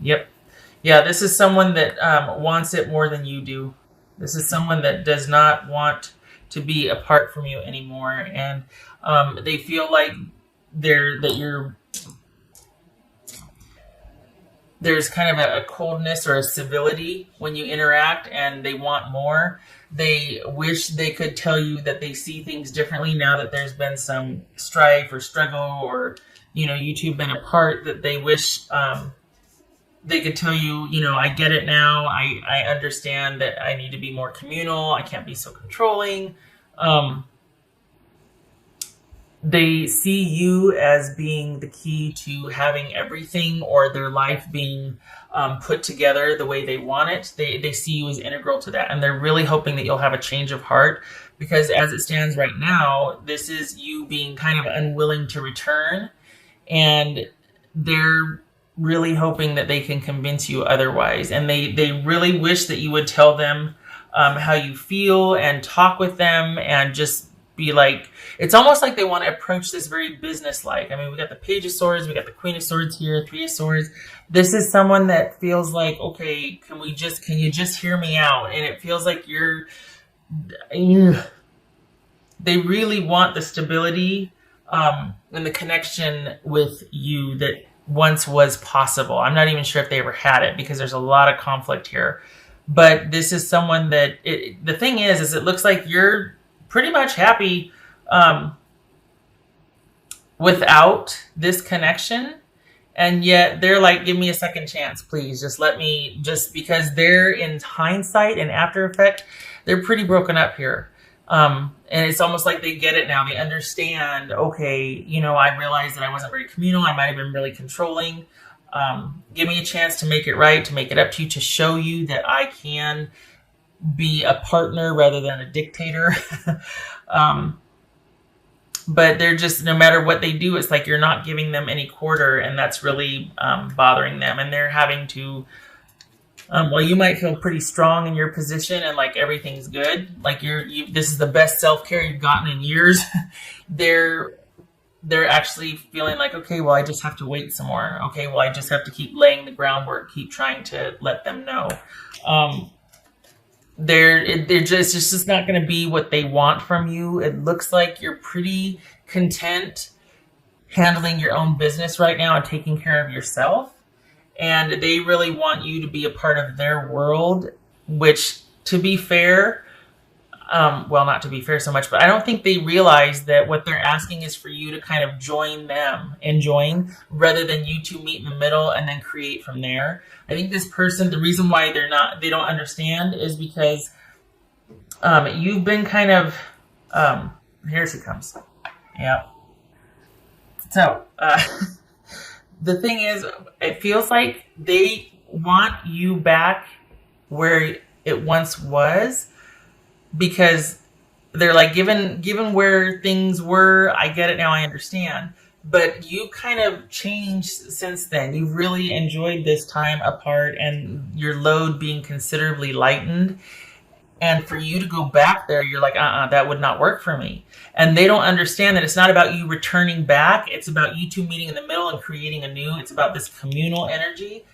Yep. Yeah, this is someone that wants it more than you do. This is someone that does not want to be apart from you anymore, and they feel like there's kind of a coldness or a civility when you interact, and they want more. They wish they could tell you that they see things differently now that there's been some strife or struggle, or you two have been apart. That they wish they could tell you, I get it now. I understand that I need to be more communal. I can't be so controlling. Um, they see you as being the key to having everything or their life being put together the way they want it. They see you as integral to that. And they're really hoping that you'll have a change of heart, because as it stands right now, this is you being kind of unwilling to return. And they're really hoping that they can convince you otherwise. And they really wish that you would tell them how you feel and talk with them and just be like, it's almost like they want to approach this very business-like. I mean, we got the Page of Swords, we got the Queen of Swords here, Three of Swords. This is someone that feels like, okay, can you just hear me out? And it feels like they really want the stability and the connection with you that once was possible. I'm not even sure if they ever had it, because there's a lot of conflict here. But this is someone that, the thing is it looks like you're pretty much happy without this connection. And yet they're like, give me a second chance, please. Just because they're, in hindsight and after effect, they're pretty broken up here. And it's almost like they get it now. They understand, okay, I realized that I wasn't very communal. I might have been really controlling. Give me a chance to make it right, to make it up to you, to show you that I can be a partner rather than a dictator. But they're just, no matter what they do, it's like you're not giving them any quarter, and that's really bothering them. And they're having to, well, you might feel pretty strong in your position and like everything's good. Like this is the best self-care you've gotten in years. they're actually feeling like, okay, well, I just have to wait some more. Okay, well, I just have to keep laying the groundwork, keep trying to let them know. It's just not going to be what they want from you. It looks like you're pretty content handling your own business right now and taking care of yourself. And they really want you to be a part of their world, which, to be fair, well, not to be fair so much, but I don't think they realize that what they're asking is for you to kind of join them and join, rather than you two meet in the middle and then create from there. I think this person, the reason why they don't understand is because you've been kind of, here she comes. Yeah. So, the thing is, it feels like they want you back where it once was, because they're like, given where things were, I get it now, I understand. But you kind of changed since then. You've really enjoyed this time apart and your load being considerably lightened. And for you to go back there, you're like, that would not work for me. And they don't understand that it's not about you returning back. It's about you two meeting in the middle and creating anew. It's about this communal energy.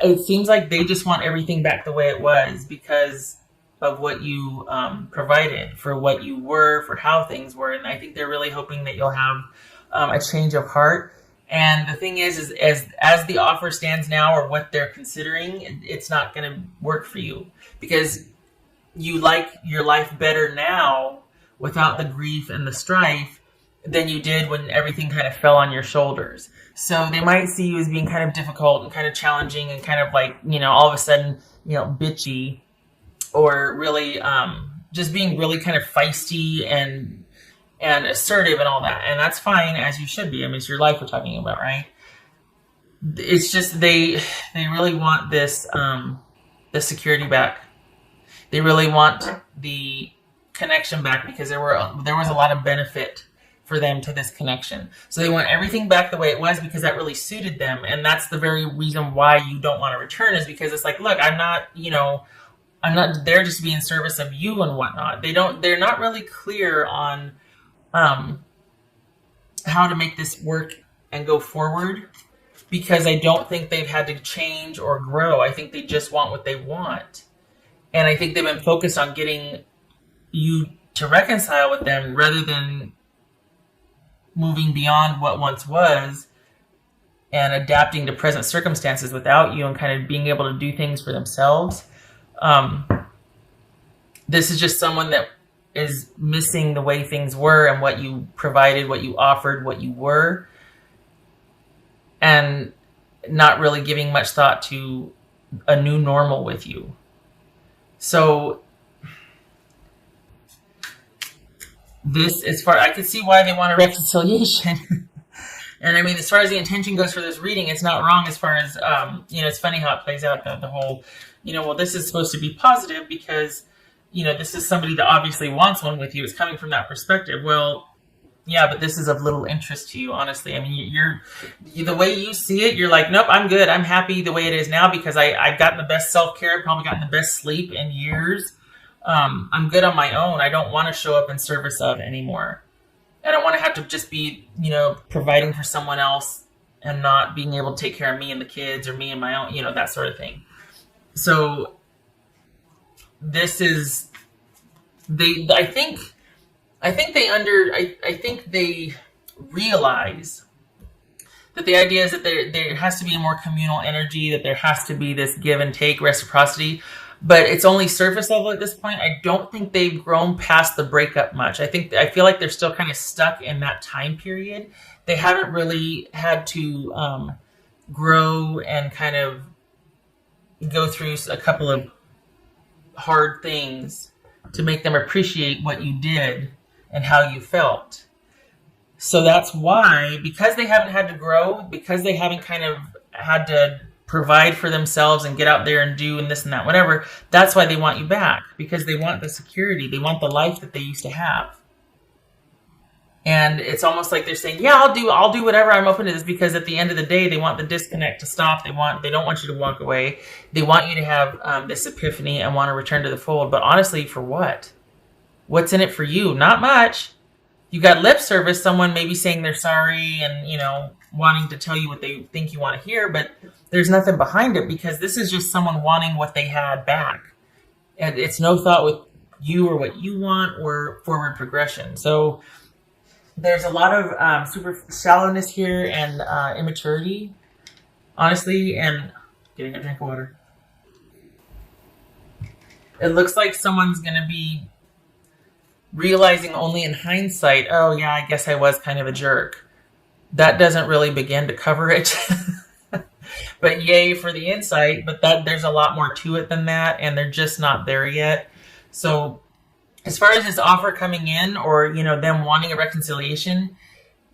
It seems like they just want everything back the way it was because of what you provided, for what you were, for how things were. And I think they're really hoping that you'll have a change of heart. And the thing is as the offer stands now, or what they're considering, it's not going to work for you, because you like your life better now without the grief and the strife than you did when everything kind of fell on your shoulders. So they might see you as being kind of difficult and kind of challenging and kind of like, all of a sudden, bitchy, or really just being really kind of feisty and assertive and all that. And that's fine, as you should be. I mean, it's your life we're talking about, right? It's just they really want this the security back. They really want the connection back, because there was a lot of benefit for them to this connection. So they want everything back the way it was, because that really suited them. And that's the very reason why you don't want to return, is because it's like, look, I'm not there just to be in service of you and whatnot. They're not really clear on how to make this work and go forward. because I don't think they've had to change or grow. I think they just want what they want. And I think they've been focused on getting you to reconcile with them rather than moving beyond what once was and adapting to present circumstances without you and kind of being able to do things for themselves. This is just someone that is missing the way things were and what you provided, what you offered, what you were, and not really giving much thought to a new normal with you. So this, as far I can see why they want a reconciliation. And I mean, as far as the intention goes for this reading, it's not wrong as far as, it's funny how it plays out, the whole, well, this is supposed to be positive because, this is somebody that obviously wants one with you. It's coming from that perspective. Well, yeah, but this is of little interest to you, honestly. I mean, the way you see it, you're like, nope, I'm good. I'm happy the way it is now because I've gotten the best self-care, probably gotten the best sleep in years. I'm good on my own. I don't want to show up in service of anymore. I don't want to have to just be, providing for someone else and not being able to take care of me and the kids or me and my own, that sort of thing. So this is, I think they realize that the idea is that there has to be a more communal energy, that there has to be this give and take, reciprocity, but it's only surface level at this point. I don't think they've grown past the breakup much. I feel like they're still kind of stuck in that time period. They haven't really had to grow and kind of go through a couple of hard things to make them appreciate what you did and how you felt. So that's why, because they haven't had to grow, because they haven't kind of had to provide for themselves and get out there and do and this and that, whatever, that's why they want you back, because they want the security. They want the life that they used to have. And it's almost like they're saying, yeah, I'll do whatever. I'm open to this, because at the end of the day, they want the disconnect to stop. They don't want you to walk away. They want you to have this epiphany and want to return to the fold. But honestly, for what? What's in it for you? Not much. You got lip service, someone maybe saying they're sorry and, wanting to tell you what they think you want to hear, but there's nothing behind it, because this is just someone wanting what they had back. And it's no thought with you or what you want or forward progression. So there's a lot of super shallowness here and immaturity, honestly, and getting a drink of water. It looks like someone's going to be realizing only in hindsight, oh yeah, I guess I was kind of a jerk. That doesn't really begin to cover it. But yay for the insight, but there's a lot more to it than that, and they're just not there yet. So as far as this offer coming in, or them wanting a reconciliation,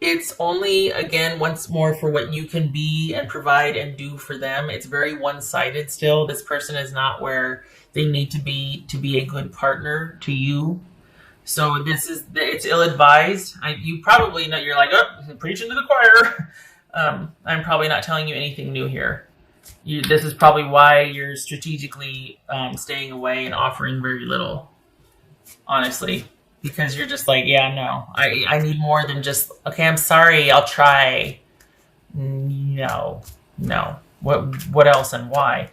it's only, again, once more, for what you can be and provide and do for them. It's very one-sided still. This person is not where they need to be a good partner to you. So it's ill-advised. You probably know, you're like, oh, preaching to the choir. I'm probably not telling you anything new here. This is probably why you're strategically staying away and offering very little, honestly. Because you're just like, yeah, no. I need more than just, okay, I'm sorry, I'll try. No. What else and why?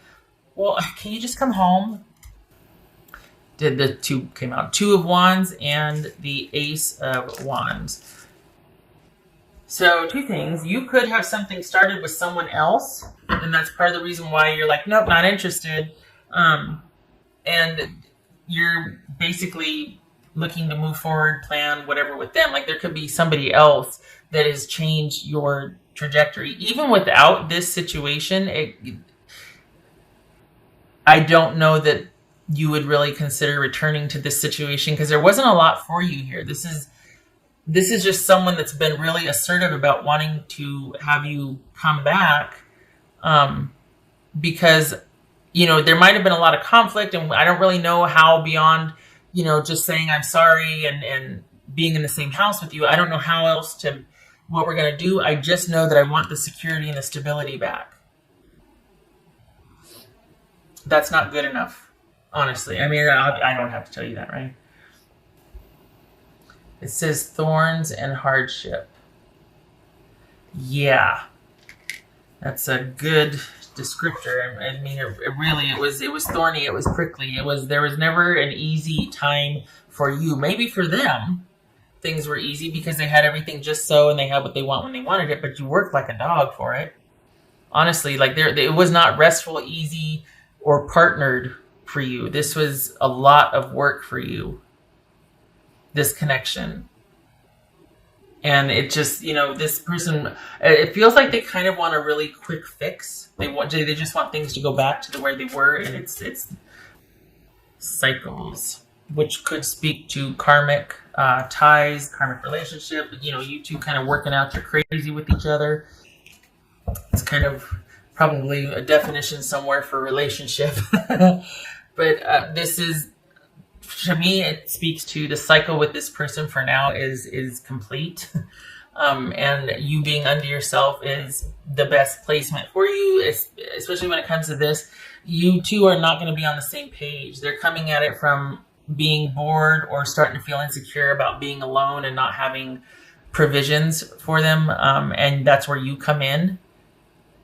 Well, can you just come home? The two came out. 2 of Wands and the Ace of Wands. So 2 things. You could have something started with someone else, and that's part of the reason why you're like, nope, not interested. And you're basically looking to move forward, plan whatever with them. Like, there could be somebody else that has changed your trajectory. Even without this situation, I don't know that you would really consider returning to this situation, because there wasn't a lot for you here. This is just someone that's been really assertive about wanting to have you come back, because there might have been a lot of conflict, and I don't really know how beyond just saying I'm sorry and being in the same house with you. I don't know how else what we're going to do. I just know that I want the security and the stability back. That's not good enough. Honestly, I mean, I don't have to tell you that, right? It says thorns and hardship. Yeah. That's a good descriptor. I mean, it was thorny. It was prickly. There was never an easy time for you. Maybe for them, things were easy because they had everything just so, and they had what they want when they wanted it. But you worked like a dog for it. Honestly, like it was not restful, easy, or partnered for you. This was a lot of work for you. This connection. And it just, this person, it feels like they kind of want a really quick fix. They just want things to go back to the way they were, and it's cycles, which could speak to karmic ties, karmic relationship. You two kind of working out your crazy with each other. It's kind of probably a definition somewhere for relationship, but this is. To me, it speaks to the cycle with this person for now is complete. And you being unto yourself is the best placement for you, especially when it comes to this. You two are not going to be on the same page. They're coming at it from being bored or starting to feel insecure about being alone and not having provisions for them. And that's where you come in.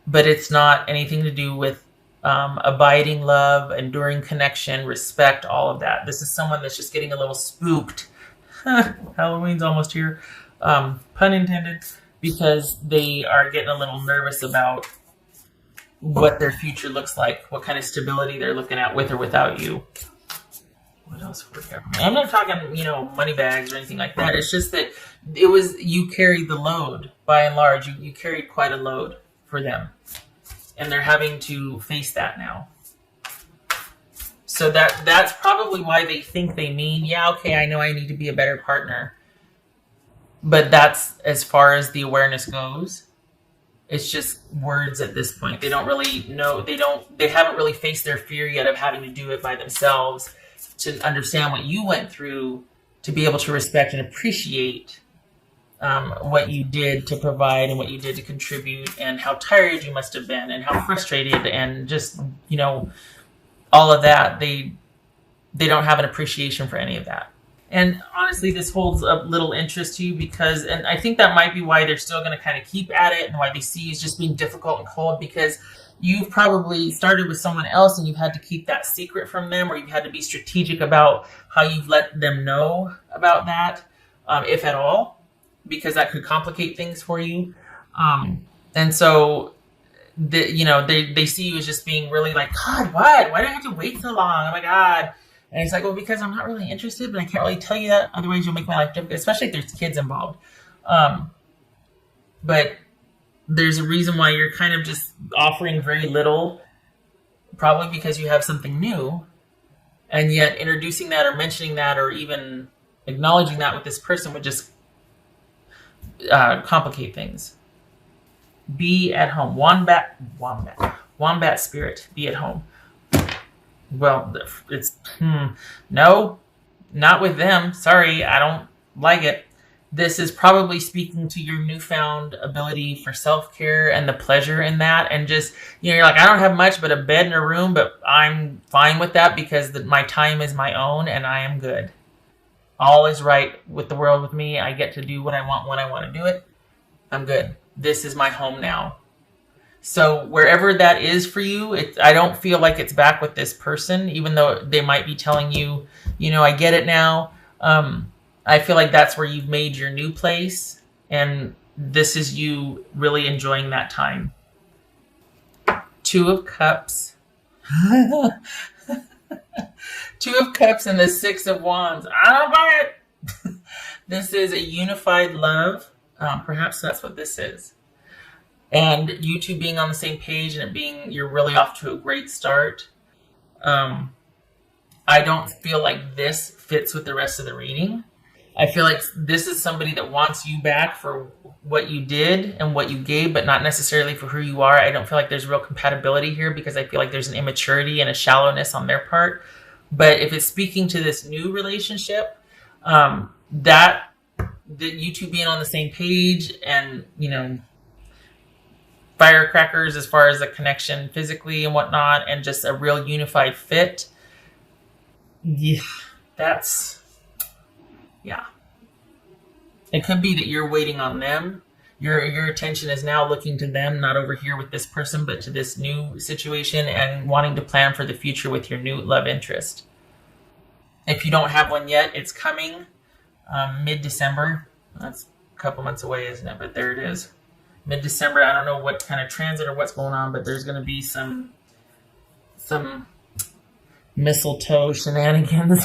But it's not anything to do with abiding love, enduring connection, respect, all of that. This is someone that's just getting a little spooked. Halloween's almost here. Pun intended, because they are getting a little nervous about what their future looks like, what kind of stability they're looking at with or without you. What else? I'm not talking, money bags or anything like that. It's just that you carried the load by and large. You carried quite a load for them. And they're having to face that now. So that's probably why they think they mean, yeah, okay, I know I need to be a better partner. But that's as far as the awareness goes. It's just words at this point. They don't really know, they haven't really faced their fear yet of having to do it by themselves to understand what you went through to be able to respect and appreciate what you did to provide and what you did to contribute, and how tired you must have been and how frustrated, and just, all of that. They don't have an appreciation for any of that. And honestly, this holds a little interest to you and I think that might be why they're still going to kind of keep at it, and why they see you as just being difficult and cold, because you've probably started with someone else and you've had to keep that secret from them, or you've had to be strategic about how you've let them know about that, if at all, because that could complicate things for you. And so, they see you as just being really like, God, what? Why do I have to wait so long? Oh my God. And it's like, well, because I'm not really interested, but I can't really tell you that. Otherwise, you'll make my life difficult, especially if there's kids involved. But there's a reason why you're kind of just offering very little, probably because you have something new. And yet introducing that or mentioning that or even acknowledging that with this person would just complicate things. Be at home. Wombat spirit. Be at home. Well, it's no, not with them. Sorry, I don't like it. This is probably speaking to your newfound ability for self-care and the pleasure in that, and just, you're like, I don't have much but a bed and a room, but I'm fine with that because my time is my own and I am good. All is right with the world with me. I get to do what I want when I want to do it. I'm good. This is my home now. So wherever that is for you, I don't feel like it's back with this person, even though they might be telling you, I get it now. I feel like that's where you've made your new place, and this is you really enjoying that time. 2 of Cups. 2 of Cups and the 6 of Wands. I don't buy it. This is a unified love. Perhaps that's what this is. And you two being on the same page, and you're really off to a great start. I don't feel like this fits with the rest of the reading. I feel like this is somebody that wants you back for what you did and what you gave, but not necessarily for who you are. I don't feel like there's real compatibility here, because I feel like there's an immaturity and a shallowness on their part. But if it's speaking to this new relationship, that you two being on the same page, and, firecrackers as far as the connection physically and whatnot, and just a real unified fit. Yeah, yeah. It could be that you're waiting on them Your attention is now looking to them, not over here with this person, but to this new situation and wanting to plan for the future with your new love interest. If you don't have one yet, it's coming mid-December. That's a couple months away, isn't it? But there it is. Mid-December. I don't know what kind of transit or what's going on, but there's going to be some mistletoe shenanigans.